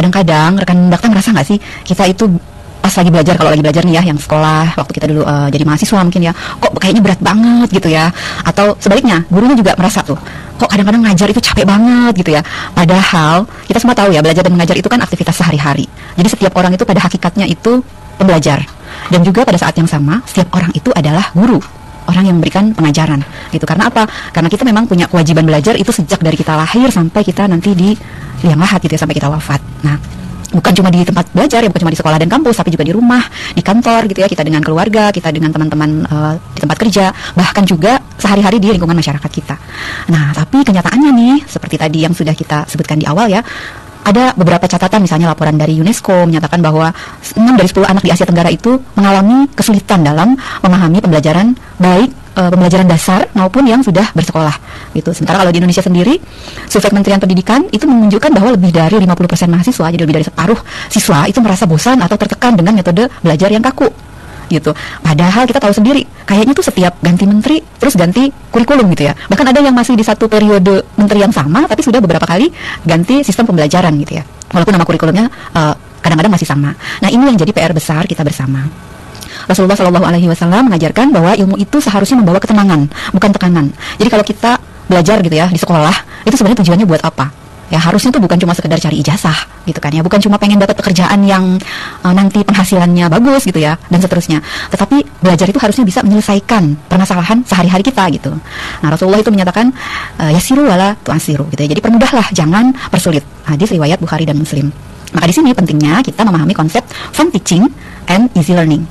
kadang-kadang rekan Dakta ngerasa nggak sih kita itu pas lagi belajar, kalau lagi belajar nih ya, yang sekolah waktu kita dulu jadi mahasiswa mungkin ya, kok kayaknya berat banget gitu ya, atau sebaliknya gurunya juga merasa tuh kok kadang-kadang ngajar itu capek banget gitu ya. Padahal kita semua tahu ya, belajar dan mengajar itu kan aktivitas sehari-hari. Jadi setiap orang itu pada hakikatnya itu pembelajar, dan juga pada saat yang sama setiap orang itu adalah guru, orang yang memberikan pengajaran gitu. Karena apa? Karena kita memang punya kewajiban belajar itu sejak dari kita lahir sampai kita nanti di liang lahat gitu ya, sampai kita wafat. Nah, bukan cuma di tempat belajar ya, bukan cuma di sekolah dan kampus, tapi juga di rumah, di kantor gitu ya, kita dengan keluarga, kita dengan teman-teman di tempat kerja, bahkan juga sehari-hari di lingkungan masyarakat kita. Nah, tapi kenyataannya nih, seperti tadi yang sudah kita sebutkan di awal ya, ada beberapa catatan, misalnya laporan dari UNESCO menyatakan bahwa 6 dari 10 anak di Asia Tenggara itu mengalami kesulitan dalam memahami pembelajaran, baik pembelajaran dasar maupun yang sudah bersekolah gitu. Sementara kalau di Indonesia sendiri, survei Kementerian Pendidikan itu menunjukkan bahwa lebih dari 50% mahasiswa, jadi lebih dari separuh siswa itu merasa bosan atau tertekan dengan metode belajar yang kaku gitu. Padahal kita tahu sendiri, kayaknya tuh setiap ganti menteri terus ganti kurikulum gitu ya. Bahkan ada yang masih di satu periode menteri yang sama tapi sudah beberapa kali ganti sistem pembelajaran gitu ya. Walaupun nama kurikulumnya kadang-kadang masih sama. Nah, ini yang jadi PR besar kita bersama. Rasulullah Shallallahu Alaihi Wasallam mengajarkan bahwa ilmu itu seharusnya membawa ketenangan, bukan tekanan. Jadi kalau kita belajar gitu ya di sekolah, itu sebenarnya tujuannya buat apa? Ya harusnya tuh bukan cuma sekedar cari ijazah gitu kan ya, bukan cuma pengen dapat pekerjaan yang nanti penghasilannya bagus gitu ya, dan seterusnya. Tetapi belajar itu harusnya bisa menyelesaikan permasalahan sehari-hari kita gitu. Nah, Rasulullah itu menyatakan yasiru wala tu'asiru gitu ya. Jadi permudahlah, jangan persulit. Hadis riwayat Bukhari dan Muslim. Maka di sini pentingnya kita memahami konsep fun teaching and easy learning.